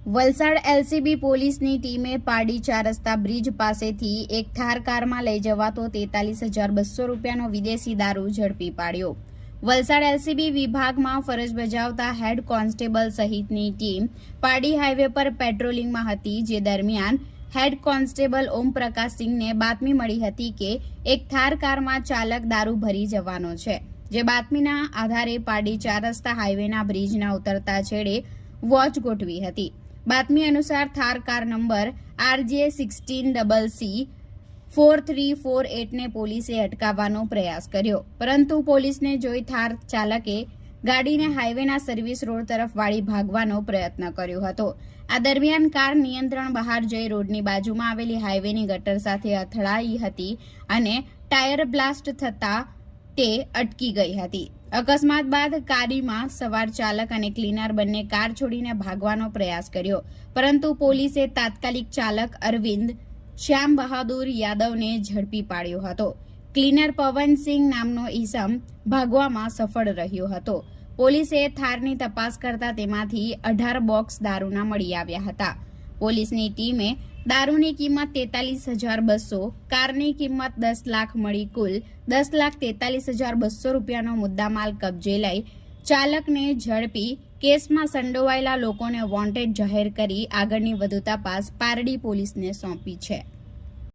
Valsad LCB પોલીસની ટીમે પારડી 4 રસ્તા બ્રિજ પાસેથી એક થાર કારમાં લઈ જવાતો 43,200 રૂપિયાનો વિદેશી દારૂ ઝડપી પાડ્યો। વલસાડ એલસીબી વિભાગમાં ફરજ બજાવતા હેડ કોન્સ્ટેબલ સહિતની ટીમ પારડી હાઈવે પર પેટ્રોલિંગમાં હતી, જે દરમિયાન હેડ કોન્સ્ટેબલ ઓમપ્રકાશ સિંહને બાતમી મળી હતી કે એક થાર કારમાં ચાલક દારૂ ભરી જવાનો છે, જે બાતમીના આધારે પારડી 4 રસ્તા હાઈવેના બ્રિજના ઉતરતા છેડે વોચ ગોઠવી હતી। બાતમી અનુસાર થાર કાર નંબર RJ16CC 4348 ને પોલીસે અટકાવવાનો પ્રયાસ કર્યો, પરંતુ પોલીસને જોઈ થાર ચાલકે ગાડીને હાઈવેના સર્વિસ રોડ તરફ વાળી ભાગવાનો પ્રયત્ન કર્યો હતો। આ દરમિયાન કાર નિયંત્રણ બહાર જઈ રોડની બાજુમાં આવેલી હાઈવેની ગટર સાથે અથડાઈ હતી અને ટાયર બ્લાસ્ટ થતા તે અટકી ગઈ હતી। અકસ્માત બાદ કારીમાં સવાર ચાલક અને ક્લીનર બંને કાર છોડીને ભાગવાનો પ્રયાસ કર્યો, પરંતુ પોલીસે તાત્કાલિક ચાલક અરવિંદ શ્યામ બહાદુર યાદવને ઝડપી પાડ્યો હતો। ક્લીનર પવનસિંહ નામનો ઈસમ ભાગવામાં સફળ રહ્યો હતો। પોલીસે થારની તપાસ કરતા તેમાંથી 18 બોક્સ દારૂના મળી આવ્યા હતા। પોલીસની ટીમે દારૂની કિંમત 43,200, કારની કિંમત 10 લાખ મળી કુલ 10,43,200 રૂપિયાનો મુદ્દામાલ કબજે લઈ ચાલકને ઝડપી કેસમાં સંડોવાયેલા લોકોને વોન્ટેડ જાહેર કરી આગળની વધુ તપાસ પારડી પોલીસને સોંપી છે।